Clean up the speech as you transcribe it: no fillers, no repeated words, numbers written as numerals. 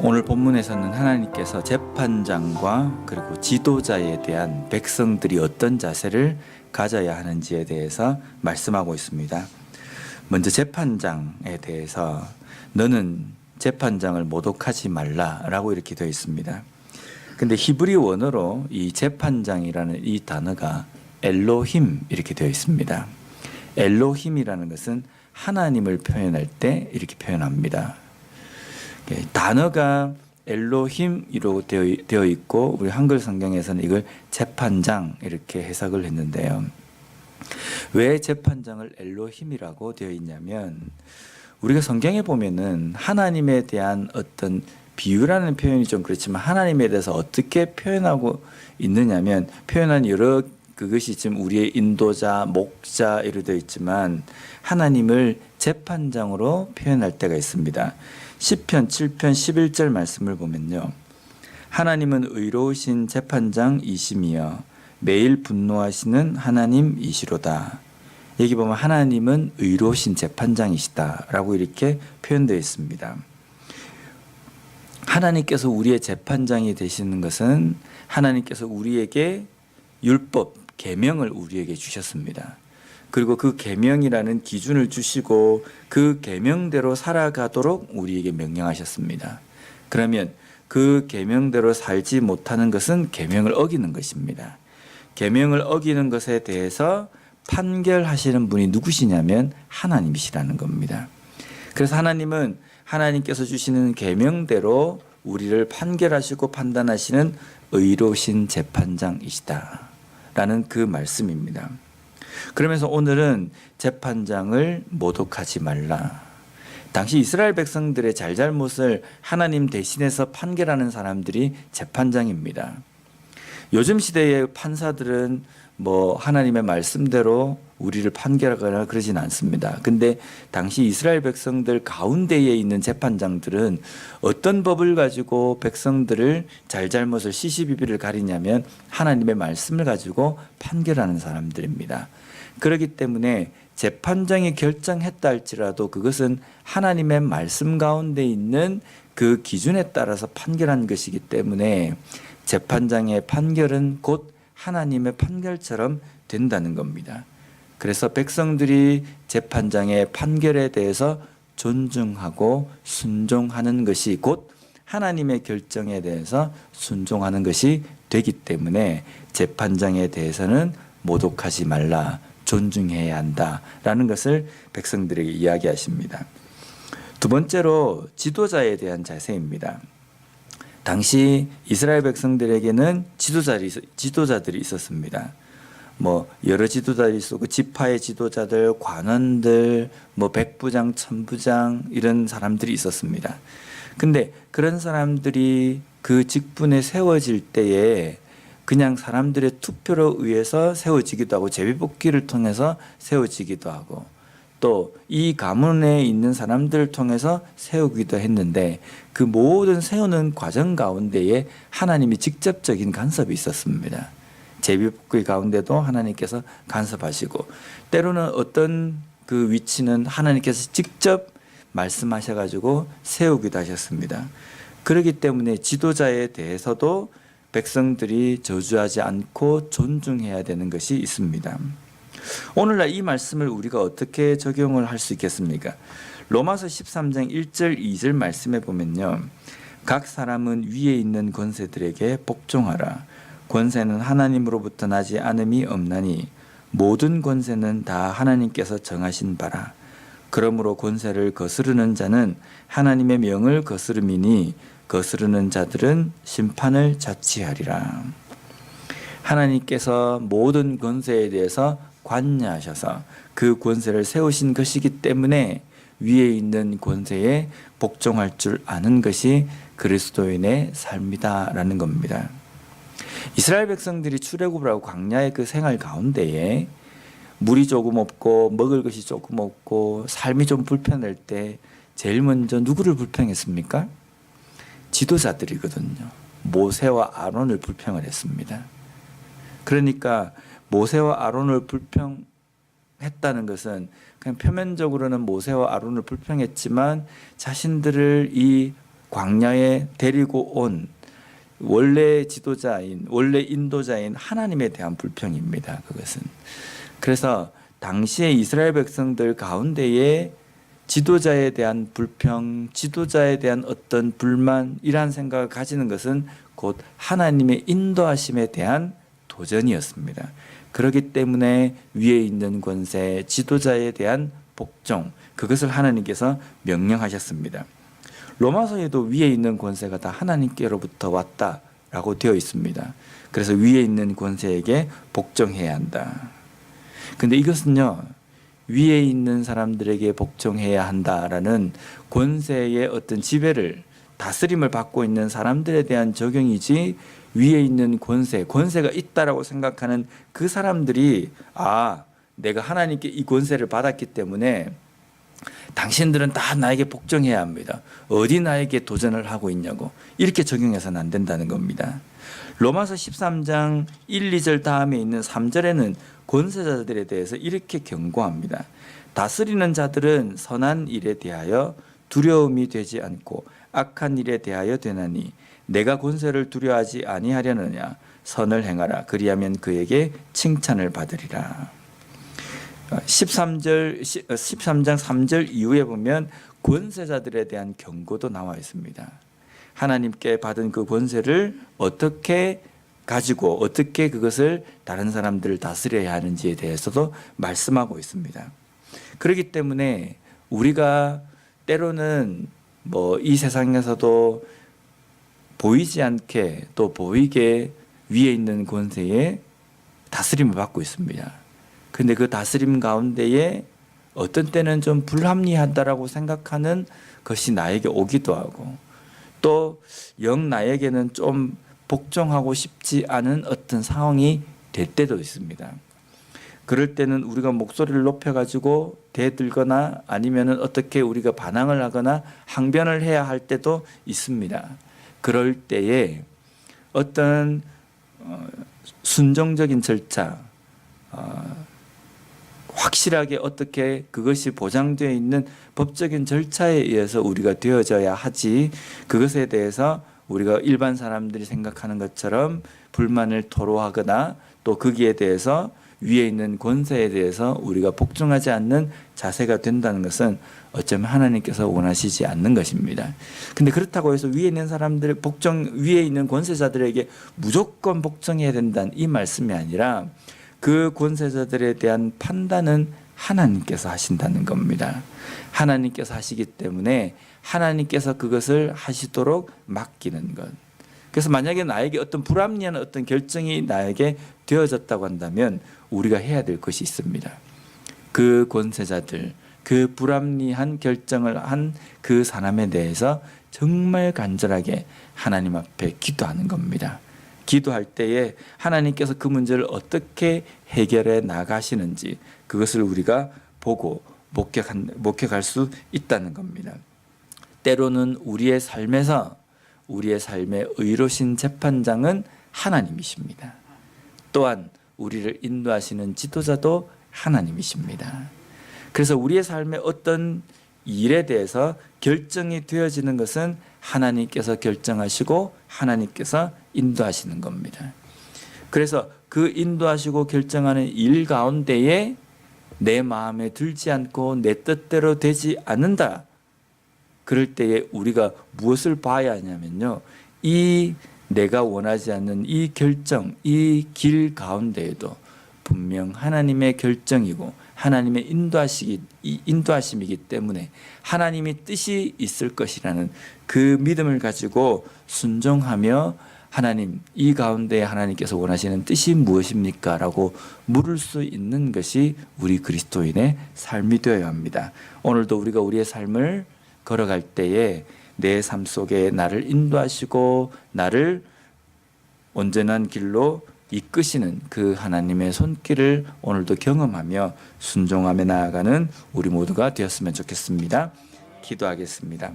오늘 본문에서는 하나님께서 재판장과 그리고 지도자에 대한 백성들이 어떤 자세를 가져야 하는지에 대해서 말씀하고 있습니다. 먼저 재판장에 대해서 너는 재판장을 모독하지 말라라고 이렇게 되어 있습니다. 근데 히브리 원어로 이 재판장이라는 이 단어가 엘로힘 이렇게 되어 있습니다. 엘로힘이라는 것은 하나님을 표현할 때 이렇게 표현합니다. 단어가 엘로힘으로 되어 있고 우리 한글 성경에서는 이걸 재판장 이렇게 해석을 했는데요. 왜 재판장을 엘로힘이라고 되어 있냐면 우리가 성경에 보면은 하나님에 대한 어떤 비유라는 표현이 좀 그렇지만 하나님에 대해서 어떻게 표현하고 있느냐면 표현한 여러 그것이 지금 우리의 인도자, 목자 이렇게 되어 있지만 하나님을 재판장으로 표현할 때가 있습니다. 시편 7편 11절 말씀을 보면요. 하나님은 의로우신 재판장이시며 매일 분노하시는 하나님이시로다. 여기 보면 하나님은 의로우신 재판장이시다라고 이렇게 표현되어 있습니다. 하나님께서 우리의 재판장이 되시는 것은 하나님께서 우리에게 율법, 계명을 우리에게 주셨습니다. 그리고 그 계명이라는 기준을 주시고 그 계명대로 살아가도록 우리에게 명령하셨습니다. 그러면 그 계명대로 살지 못하는 것은 계명을 어기는 것입니다. 계명을 어기는 것에 대해서 판결하시는 분이 누구시냐면 하나님이시라는 겁니다. 그래서 하나님은 하나님께서 주시는 계명대로 우리를 판결하시고 판단하시는 의로우신 재판장이시다라는 그 말씀입니다. 그러면서 오늘은 재판장을 모독하지 말라. 당시 이스라엘 백성들의 잘잘못을 하나님 대신해서 판결하는 사람들이 재판장입니다. 요즘 시대의 판사들은 하나님의 말씀대로 우리를 판결하거나 그러진 않습니다. 근데 당시 이스라엘 백성들 가운데에 있는 재판장들은 어떤 법을 가지고 백성들을 잘잘못을 시시비비를 가리냐면 하나님의 말씀을 가지고 판결하는 사람들입니다. 그렇기 때문에 재판장이 결정했다 할지라도 그것은 하나님의 말씀 가운데 있는 그 기준에 따라서 판결한 것이기 때문에 재판장의 판결은 곧 하나님의 판결처럼 된다는 겁니다. 그래서 백성들이 재판장의 판결에 대해서 존중하고 순종하는 것이 곧 하나님의 결정에 대해서 순종하는 것이 되기 때문에 재판장에 대해서는 모독하지 말라, 존중해야 한다라는 것을 백성들에게 이야기하십니다. 두 번째로 지도자에 대한 자세입니다. 당시 이스라엘 백성들에게는 지도자들이 있었습니다. 여러 지도자들이 있었고 지파의 지도자들, 관원들, 백부장, 천부장 이런 사람들이 있었습니다. 근데 그런 사람들이 그 직분에 세워질 때에 그냥 사람들의 투표로 의해서 세워지기도 하고 제비뽑기를 통해서 세워지기도 하고 또 이 가문에 있는 사람들을 통해서 세우기도 했는데 그 모든 세우는 과정 가운데에 하나님이 직접적인 간섭이 있었습니다. 제비뽑기 가운데도 하나님께서 간섭하시고 때로는 어떤 그 위치는 하나님께서 직접 말씀하셔가지고 세우기도 하셨습니다. 그렇기 때문에 지도자에 대해서도 백성들이 저주하지 않고 존중해야 되는 것이 있습니다. 오늘날 이 말씀을 우리가 어떻게 적용을 할 수 있겠습니까? 로마서 13장 1절 2절 말씀에 보면요. 각 사람은 위에 있는 권세들에게 복종하라. 권세는 하나님으로부터 나지 않음이 없나니 모든 권세는 다 하나님께서 정하신 바라. 그러므로 권세를 거스르는 자는 하나님의 명을 거스름이니 거스르는 자들은 심판을 자취하리라. 하나님께서 모든 권세에 대해서 관여하셔서 그 권세를 세우신 것이기 때문에 위에 있는 권세에 복종할 줄 아는 것이 그리스도인의 삶이다라는 겁니다. 이스라엘 백성들이 출애굽을 하고 광야의 그 생활 가운데에 물이 조금 없고 먹을 것이 조금 없고 삶이 좀 불편할 때 제일 먼저 누구를 불평했습니까? 지도자들이거든요. 모세와 아론을 불평을 했습니다. 그러니까 모세와 아론을 불평했다는 것은 그냥 표면적으로는 모세와 아론을 불평했지만 자신들을 이 광야에 데리고 온 원래 지도자인, 원래 인도자인 하나님에 대한 불평입니다. 그것은. 그래서 당시에 이스라엘 백성들 가운데에 지도자에 대한 불평, 지도자에 대한 어떤 불만, 이러한 생각을 가지는 것은 곧 하나님의 인도하심에 대한 도전이었습니다. 그렇기 때문에 위에 있는 권세, 지도자에 대한 복종, 그것을 하나님께서 명령하셨습니다. 로마서에도 위에 있는 권세가 다 하나님께로부터 왔다라고 되어 있습니다. 그래서 위에 있는 권세에게 복종해야 한다. 근데 이것은요, 위에 있는 사람들에게 복종해야 한다라는 권세의 어떤 지배를, 다스림을 받고 있는 사람들에 대한 적용이지, 위에 있는 권세가 있다라고 생각하는 그 사람들이 내가 하나님께 이 권세를 받았기 때문에 당신들은 다 나에게 복종해야 합니다. 어디 나에게 도전을 하고 있냐고, 이렇게 적용해서는 안 된다는 겁니다. 로마서 13장 1, 2절 다음에 있는 3절에는 권세자들에 대해서 이렇게 경고합니다. 다스리는 자들은 선한 일에 대하여 두려움이 되지 않고 악한 일에 대하여 되나니 내가 권세를 두려워하지 아니하려느냐. 선을 행하라. 그리하면 그에게 칭찬을 받으리라. 13장 3절 이후에 보면 권세자들에 대한 경고도 나와 있습니다. 하나님께 받은 그 권세를 어떻게 가지고 어떻게 그것을 다른 사람들을 다스려야 하는지에 대해서도 말씀하고 있습니다. 그렇기 때문에 우리가 때로는 이 세상에서도 보이지 않게 또 보이게 위에 있는 권세에 다스림을 받고 있습니다. 근데 그 다스림 가운데에 어떤 때는 좀 불합리하다라고 생각하는 것이 나에게 오기도 하고, 또 영 나에게는 좀 복종하고 싶지 않은 어떤 상황이 될 때도 있습니다. 그럴 때는 우리가 목소리를 높여가지고 대들거나 아니면은 어떻게 우리가 반항을 하거나 항변을 해야 할 때도 있습니다. 그럴 때에 어떤 순종적인 절차, 확실하게 어떻게 그것이 보장되어 있는 법적인 절차에 의해서 우리가 되어져야 하지, 그것에 대해서 우리가 일반 사람들이 생각하는 것처럼 불만을 토로하거나 또 거기에 대해서 위에 있는 권세에 대해서 우리가 복종하지 않는 자세가 된다는 것은 어쩌면 하나님께서 원하시지 않는 것입니다. 근데 그렇다고 해서 위에 있는 사람들 위에 있는 권세자들에게 무조건 복종해야 된다는 이 말씀이 아니라 그 권세자들에 대한 판단은 하나님께서 하신다는 겁니다. 하나님께서 하시기 때문에 하나님께서 그것을 하시도록 맡기는 것. 그래서 만약에 나에게 어떤 불합리한 어떤 결정이 나에게 되어졌다고 한다면 우리가 해야 될 것이 있습니다. 그 권세자들, 그 불합리한 결정을 한 그 사람에 대해서 정말 간절하게 하나님 앞에 기도하는 겁니다. 기도할 때에 하나님께서 그 문제를 어떻게 해결해 나가시는지 그것을 우리가 보고 목격할 수 있다는 겁니다. 때로는 우리의 삶에서 우리의 삶의 의로신 재판장은 하나님이십니다. 또한 우리를 인도하시는 지도자도 하나님이십니다. 그래서 우리의 삶의 어떤 일에 대해서 결정이 되어지는 것은 하나님께서 결정하시고 하나님께서 인도하시는 겁니다. 그래서 그 인도하시고 결정하는 일 가운데에 내 마음에 들지 않고 내 뜻대로 되지 않는다. 그럴 때에 우리가 무엇을 봐야 하냐면요, 이 내가 원하지 않는 이 결정, 이 길 가운데에도 분명 하나님의 결정이고 하나님의 인도하심이기 때문에 하나님의 뜻이 있을 것이라는 그 믿음을 가지고 순종하며 하나님, 이 가운데 하나님께서 원하시는 뜻이 무엇입니까? 라고 물을 수 있는 것이 우리 그리스도인의 삶이 되어야 합니다. 오늘도 우리가 우리의 삶을 걸어갈 때에 내 삶 속에 나를 인도하시고 나를 온전한 길로 이끄시는 그 하나님의 손길을 오늘도 경험하며 순종하며 나아가는 우리 모두가 되었으면 좋겠습니다. 기도하겠습니다.